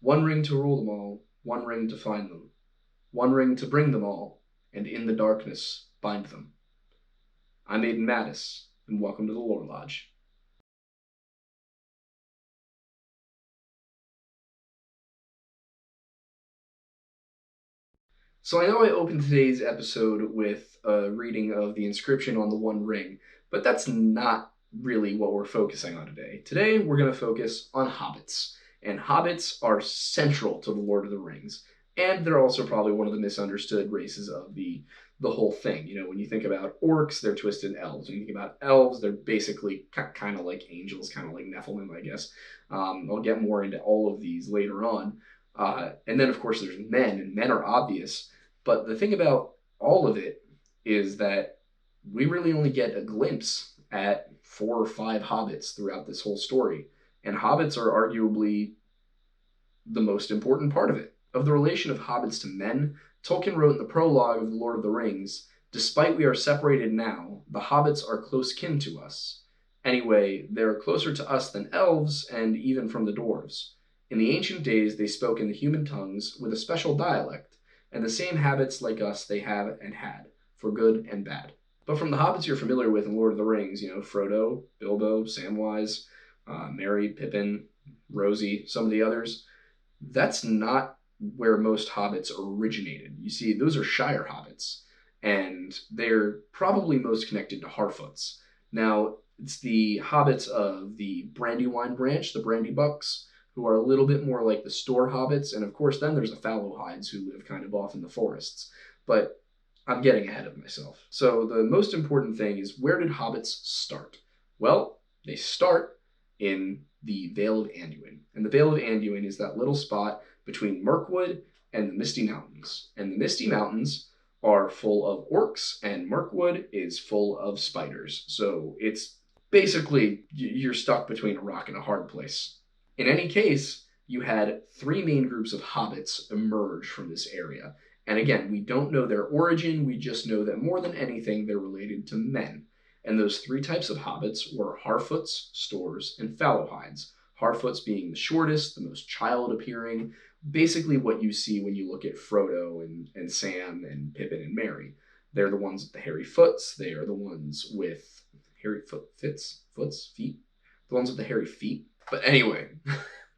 One ring to rule them all, one ring to find them, one ring to bring them all, and in the darkness bind them. I'm Aidan Mattis, and welcome to the Lore Lodge. So I know I opened today's episode with a reading of the inscription on the One Ring, but that's not really what we're focusing on today. Today we're going to focus on hobbits, and hobbits are central to the Lord of the Rings, and they're also probably one of the misunderstood races of the whole thing. You know, when you think about orcs, they're twisted elves. When you think about elves, they're basically kind of like angels, kind of like Nephilim, I guess. I'll get more into all of these later on. And then, of course, there's men, and men are obvious. But the thing about all of it is that we really only get a glimpse at 4 or 5 hobbits throughout this whole story. And hobbits are arguably the most important part of it. Of the relation of hobbits to men, Tolkien wrote in the prologue of The Lord of the Rings, "Despite we are separated now, the hobbits are close kin to us. Anyway, they're closer to us than elves and even from the dwarves. In the ancient days, they spoke in the human tongues with a special dialect, and the same habits like us they have and had, for good and bad." But from the hobbits you're familiar with in Lord of the Rings, Frodo, Bilbo, Samwise, Merry, Pippin, Rosie, some of the others, that's not where most hobbits originated. You see, those are Shire hobbits, and they're probably most connected to Harfoots. Now, it's the hobbits of the Brandywine branch, the Brandybucks, who are a little bit more like the Store hobbits, and of course then there's the Fallowhides who live kind of off in the forests. But I'm getting ahead of myself. So the most important thing is, where did hobbits start? Well, they start in the Vale of Anduin. And the Vale of Anduin is that little spot between Mirkwood and the Misty Mountains. And the Misty Mountains are full of orcs, and Mirkwood is full of spiders. So it's basically, you're stuck between a rock and a hard place. In any case, you had 3 main groups of hobbits emerge from this area. And again, we don't know their origin, we just know that more than anything, they're related to men. And those 3 types of hobbits were Harfoots, Stores, and Fallowhides. Harfoots being the shortest, the most child-appearing, basically what you see when you look at Frodo and Sam and Pippin and Merry. They're the ones with the hairy foots, they are the ones with feet? The ones with the hairy feet. But anyway,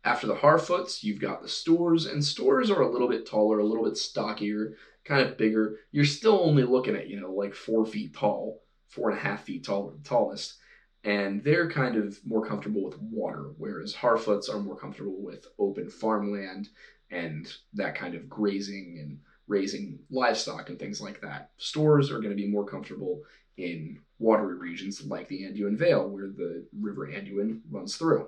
after the Harfoots, you've got the Stores, and Stores are a little bit taller, a little bit stockier, kind of bigger. You're still only looking at, like 4 feet tall, 4.5 feet tall at the tallest. And they're kind of more comfortable with water, whereas Harfoots are more comfortable with open farmland and that kind of grazing and raising livestock and things like that. Stores are going to be more comfortable in watery regions like the Anduin Vale, where the river Anduin runs through.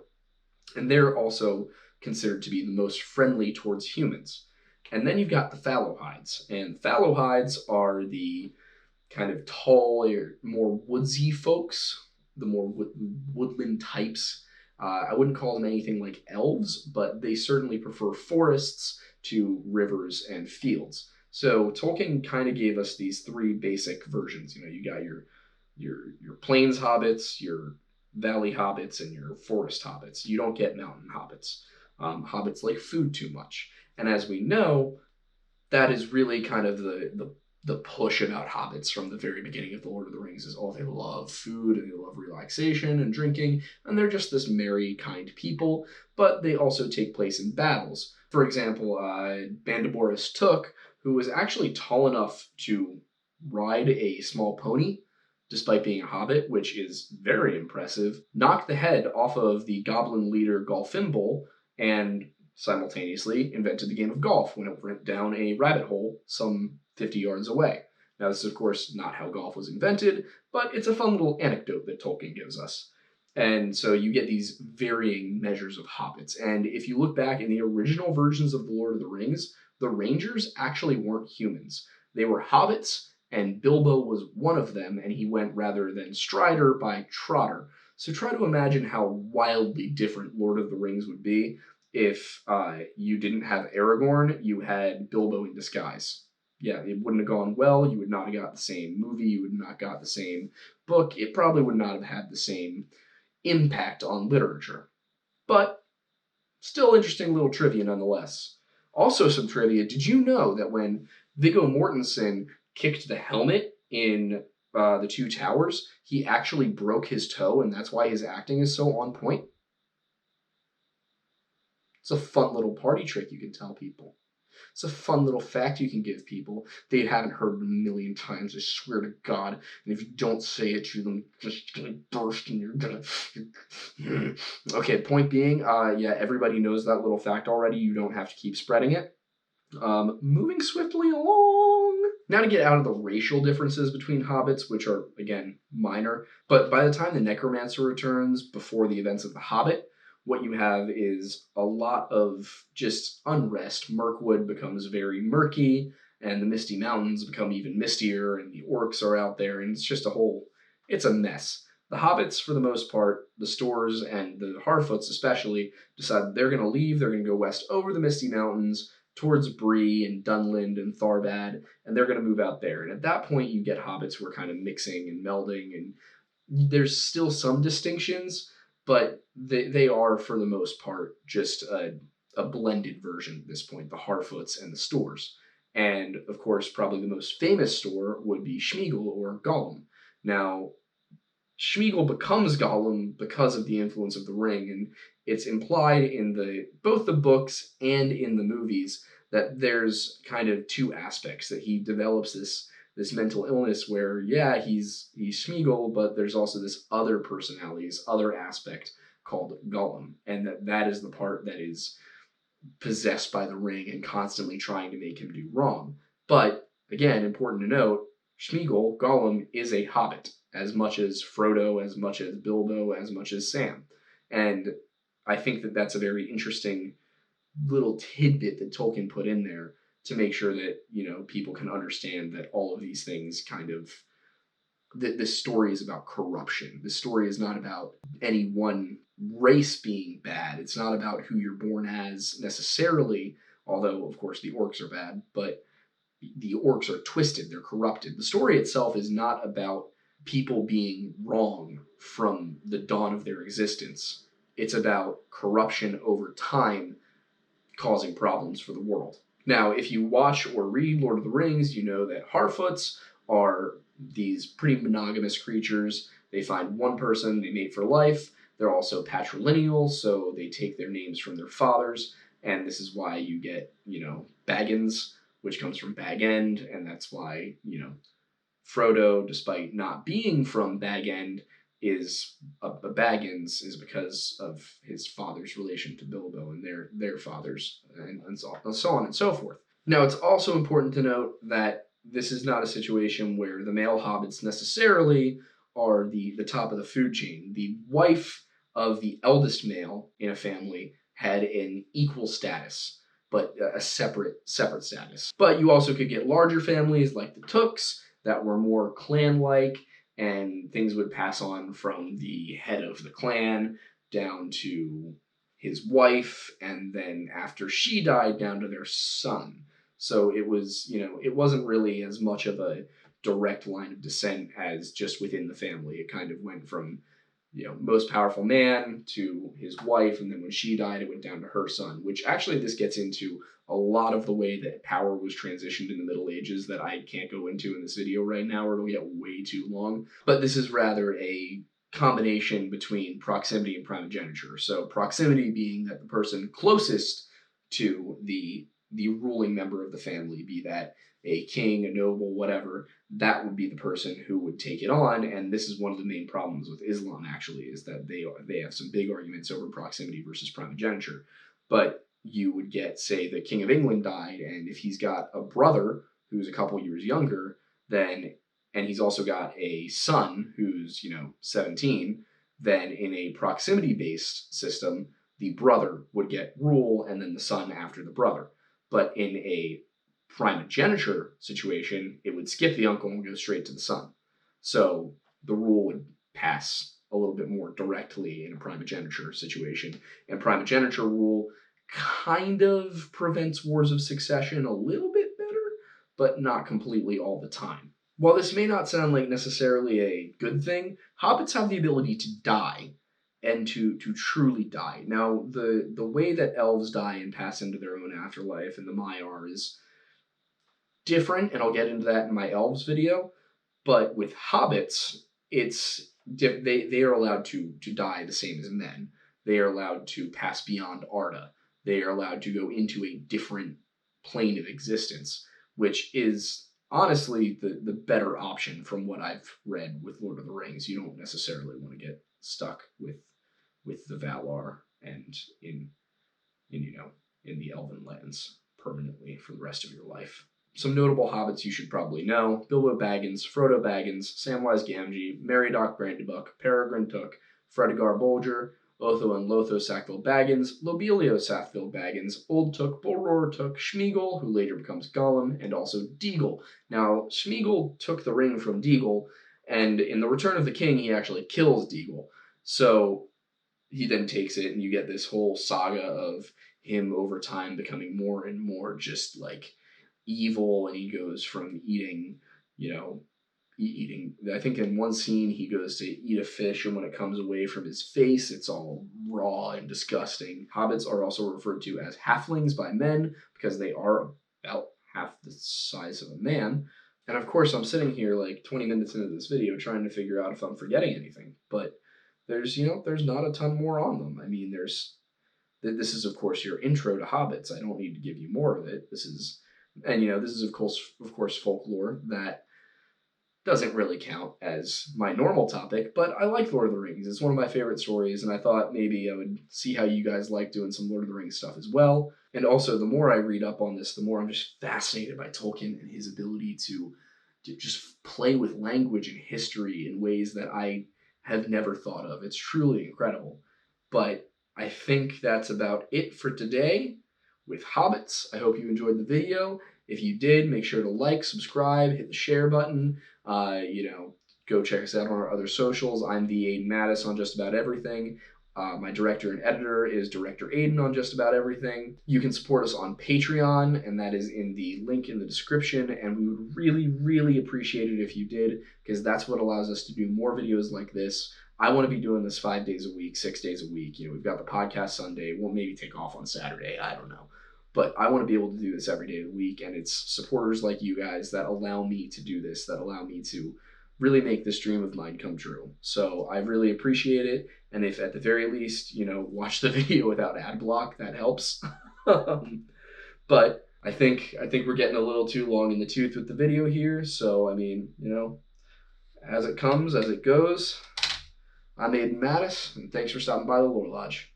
And they're also considered to be the most friendly towards humans. And then you've got the Fallowhides. And Fallowhides are the kind of tall, more woodsy folks, the more woodland types. I wouldn't call them anything like elves, but they certainly prefer forests to rivers and fields. So Tolkien kind of gave us these 3 basic versions. You got your plains hobbits, your valley hobbits, and your forest hobbits. You don't get mountain hobbits. Hobbits like food too much. And as we know, that is really kind of the push about hobbits from the very beginning of The Lord of the Rings is, they love food and they love relaxation and drinking, and they're just this merry, kind people, but they also take place in battles. For example, Bandaboris Took, who was actually tall enough to ride a small pony, despite being a hobbit, which is very impressive, knocked the head off of the goblin leader Golfimble, and simultaneously invented the game of golf when it went down a rabbit hole some 50 yards away. Now, this is, of course, not how golf was invented, but it's a fun little anecdote that Tolkien gives us. And so you get these varying measures of hobbits. And if you look back in the original versions of The Lord of the Rings, the Rangers actually weren't humans. They were hobbits, and Bilbo was one of them, and he went rather than Strider by Trotter. So try to imagine how wildly different Lord of the Rings would be if you didn't have Aragorn, you had Bilbo in disguise. Yeah, it wouldn't have gone well. You would not have got the same movie. You would not have got the same book. It probably would not have had the same impact on literature. But Still interesting little trivia nonetheless. Also some trivia, did you know that when Viggo Mortensen kicked the helmet in The Two Towers, he actually broke his toe, and that's why his acting is so on point? It's a fun little party trick you can tell people. It's a fun little fact you can give people. They haven't heard it a million times, I swear to God. And if you don't say it to them, just gonna burst and you're gonna... Okay, point being, yeah, everybody knows that little fact already. You don't have to keep spreading it. Moving swiftly along. Now to get out of the racial differences between hobbits, which are, again, minor. But by the time the necromancer returns, before the events of the Hobbit, what you have is a lot of just unrest. Mirkwood becomes very murky, and the Misty Mountains become even mistier, and the orcs are out there, and it's just it's a mess. The hobbits, for the most part, the Stores and the Harfoots especially, decide they're going to leave, they're going to go west over the Misty Mountains, towards Bree and Dunland and Tharbad, and they're going to move out there. And at that point, you get hobbits who are kind of mixing and melding, and there's still some distinctions, but they are, for the most part, just a blended version at this point, the Harfoots and the Stores. And, of course, probably the most famous Store would be Smeagol or Gollum. Now, Smeagol becomes Gollum because of the influence of the ring, and it's implied in both the books and in the movies that there's kind of two aspects, that he develops this mental illness where, yeah, he's Smeagol, but there's also this other personality, this other aspect called Gollum, and that is the part that is possessed by the ring and constantly trying to make him do wrong. But, again, important to note, Smeagol, Gollum, is a hobbit, as much as Frodo, as much as Bilbo, as much as Sam. And I think that that's a very interesting little tidbit that Tolkien put in there to make sure that, people can understand that all of these things kind of... This story is about corruption. This story is not about any one race being bad. It's not about who you're born as necessarily, although, of course, the orcs are bad, but the orcs are twisted, they're corrupted. The story itself is not about people being wrong from the dawn of their existence. It's about corruption over time causing problems for the world. Now, if you watch or read Lord of the Rings, you know that Harfoots are these pretty monogamous creatures. They find one person, they mate for life. They're also patrilineal, so they take their names from their fathers, and this is why you get, Baggins, which comes from Bag End, and that's why, Frodo, despite not being from Bag End, is a Baggins, is because of his father's relation to Bilbo and their fathers, and so on and so forth. Now, it's also important to note that this is not a situation where the male hobbits necessarily are the top of the food chain. The wife of the eldest male in a family had an equal status, but a separate status. But you also could get larger families like the Tooks that were more clan-like, and things would pass on from the head of the clan down to his wife, and then after she died, down to their son. So it was, it wasn't really as much of a direct line of descent as just within the family. It kind of went from, most powerful man to his wife, and then when she died, it went down to her son, which actually this gets into a lot of the way that power was transitioned in the Middle Ages that I can't go into in this video right now, or it'll get way too long. But this is rather a combination between proximity and primogeniture. So proximity being that the person closest to the ruling member of the family, be that a king, a noble, whatever, that would be the person who would take it on. And this is one of the main problems with Islam, actually, is that they have some big arguments over proximity versus primogeniture. But you would get, say, the King of England died, and if he's got a brother who's a couple years younger, and he's also got a son who's, 17, then in a proximity-based system, the brother would get rule, and then the son after the brother. But in a primogeniture situation, it would skip the uncle and go straight to the son. So the rule would pass a little bit more directly in a primogeniture situation. And primogeniture rule kind of prevents wars of succession a little bit better, but not completely all the time. While this may not sound like necessarily a good thing, hobbits have the ability to die. and to truly die. Now, the way that elves die and pass into their own afterlife in the Maiar is different, and I'll get into that in my elves video. But with hobbits, they are allowed to die the same as men. They are allowed to pass beyond Arda. They are allowed to go into a different plane of existence, which is honestly the better option from what I've read with Lord of the Rings. You don't necessarily want to get stuck with the Valar and in the Elven lands permanently for the rest of your life. Some notable hobbits you should probably know: Bilbo Baggins, Frodo Baggins, Samwise Gamgee, Meriadoc Brandybuck, Peregrine Took, Fredegar Bolger, Otho and Lotho Sackville Baggins, Lobelia Sackville Baggins, Old Took, Boror Took, Schmeagol, who later becomes Gollum, and also Deagle. Now, Schmeagol took the ring from Deagle, and in The Return of the King, he actually kills Deagle. So he then takes it, and you get this whole saga of him over time becoming more and more just like evil, and he goes from eating, I think in one scene he goes to eat a fish, and when it comes away from his face, it's all raw and disgusting. Hobbits are also referred to as halflings by men because they are about half the size of a man. And of course, I'm sitting here like 20 minutes into this video trying to figure out if I'm forgetting anything, but there's not a ton more on them. I mean, this is of course your intro to Hobbits. I don't need to give you more of it. This is of course folklore that doesn't really count as my normal topic, but I like Lord of the Rings. It's one of my favorite stories, and I thought maybe I would see how you guys like doing some Lord of the Rings stuff as well. And also, the more I read up on this, the more I'm just fascinated by Tolkien and his ability to just play with language and history in ways that I have never thought of. It's truly incredible. But I think that's about it for today with Hobbits. I hope you enjoyed the video. If you did, make sure to like, subscribe, hit the share button. Go check us out on our other socials. I'm the Aidan Mattis on just about everything. My director and editor is Director Aidan on just about everything. You can support us on Patreon, and that is in the link in the description, and we would really, really appreciate it if you did, because that's what allows us to do more videos like this. I want to be doing this 5 days a week, 6 days a week. We've got the podcast Sunday. We'll maybe take off on Saturday. I don't know. But I want to be able to do this every day of the week, and it's supporters like you guys that allow me to do this, that allow me to really make this dream of mine come true. So I really appreciate it, and if at the very least, watch the video without ad block, that helps. But I think we're getting a little too long in the tooth with the video here, so I mean, as it comes, as it goes. I'm Aidan Mattis, and thanks for stopping by the Lore Lodge.